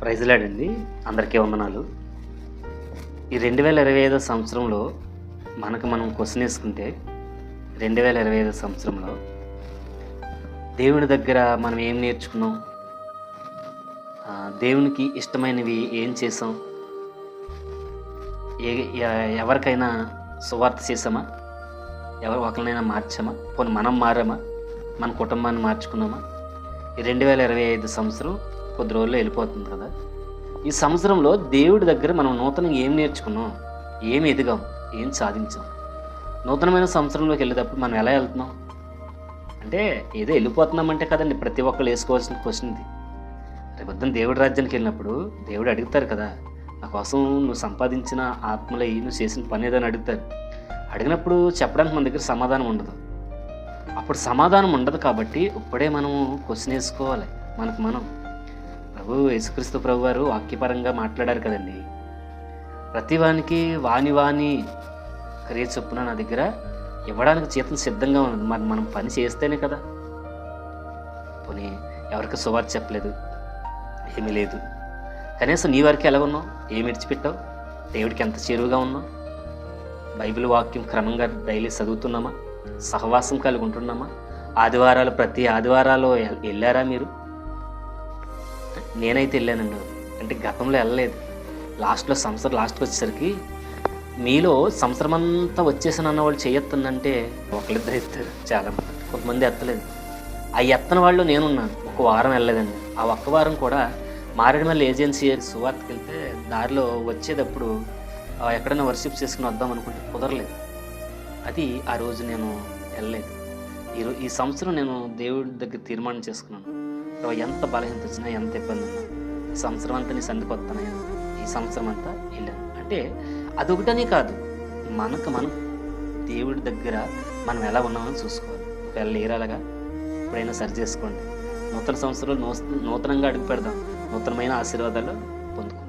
Praise lord అండి. అందరికీ వందనాలు. ఈ 2025 సంవత్సరంలో మనకు మనం క్వశ్చన్ వేసుకుంటే 2025 సంవత్సరంలో దేవుని దగ్గర మనం ఏం నేర్చుకున్నాం, దేవునికి ఇష్టమైనవి ఏం చేసాం, ఎవరికైనా సువార్త చేసామా, ఒకరినైనా మార్చామా, పోనీ మనం మారామా, మన కుటుంబాన్ని మార్చుకున్నామా? ఈ 2025 సంవత్సరం కొద్ది రోజుల్లో వెళ్ళిపోతుంది కదా. ఈ సంవత్సరంలో దేవుడి దగ్గర మనం నూతనంగా ఏం నేర్చుకున్నాం, ఏం ఎదిగాం, ఏం సాధించాం? నూతనమైన సంవత్సరంలోకి వెళ్ళేటప్పుడు మనం ఎలా వెళ్తున్నాం అంటే ఏదో వెళ్ళిపోతున్నామంటే కదండి ప్రతి ఒక్కళ్ళు వేసుకోవాల్సిన క్వశ్చన్ ఇది. రేపొద్దున దేవుడి రాజ్యానికి వెళ్ళినప్పుడు దేవుడు అడుగుతారు కదా, నా కోసం నువ్వు సంపాదించిన ఆత్మలో నువ్వు చేసిన పని ఏదని అడుగుతారు. అడిగినప్పుడు చెప్పడానికి మన దగ్గర సమాధానం ఉండదు. అప్పుడు సమాధానం ఉండదు కాబట్టి ఇప్పుడే మనం క్వశ్చన్ వేసుకోవాలి మనకు మనం. యేసుక్రీస్తు ప్రభు వారు వాక్యపరంగా మాట్లాడారు కదండి, ప్రతివానికి వాని క్రియ చొప్పున నా దగ్గర ఇవ్వడానికి జీతం సిద్ధంగా ఉంది. మరి మనం పని చేస్తేనే కదా. పోనీ ఎవరికి సువార్త చెప్పలేదు, ఏమీ లేదు, కనీసం నీ వరకు ఎలా ఉన్నావు, ఏమి విడిచిపెట్టావు, దేవుడికి ఎంత చేరువుగా ఉన్నావు, బైబిల్ వాక్యం క్రమంగా డైలీ చదువుతున్నామా, సహవాసం కలిగి ఉంటున్నామా, ప్రతి ఆదివారాలు వెళ్ళారా మీరు? నేనైతే వెళ్ళానండి. అంటే గతంలో వెళ్ళలేదు. సంవత్సరం లాస్ట్కి వచ్చేసరికి మీలో సంవత్సరం అంతా వచ్చేసాను అన్న వాళ్ళు చేయొత్తుందంటే ఒకళ్ళిద్దరు ఎత్తారు, చాలామంది, కొంతమంది ఎత్తలేదు. ఆ ఎత్తన వాళ్ళు నేనున్నాను. ఒక వారం వెళ్ళలేదండి. ఆ ఒక్క వారం కూడా మారేడుమల్లి ఏజెన్సీ సువార్తకి వెళ్తే దారిలో వచ్చేటప్పుడు ఎక్కడైనా వర్షిప్ చేసుకుని వద్దాం అనుకుంటే కుదరలేదు. అది ఆ రోజు నేను వెళ్ళలేదు. ఈ సంవత్సరం నేను దేవుడి దగ్గర తీర్మానం చేసుకున్నాను, ఎంత బలహీనత వచ్చినా, ఎంత ఇబ్బంది ఉన్నా ఈ సంవత్సరం అంతా నీ సంధికి వస్తాను, ఈ సంవత్సరం అంతా వెళ్ళాను. అంటే అదొకటనే కాదు, మనకు మనం దేవుడి దగ్గర మనం ఎలా ఉన్నామని చూసుకోవాలి. ఒకవేళ లేరాలగా ఎప్పుడైనా సరి చేసుకోండి. నూతన సంవత్సరంలో నూతనంగా అడుగు పెడదాం, నూతనమైన ఆశీర్వాదాలు పొందుకుందాం.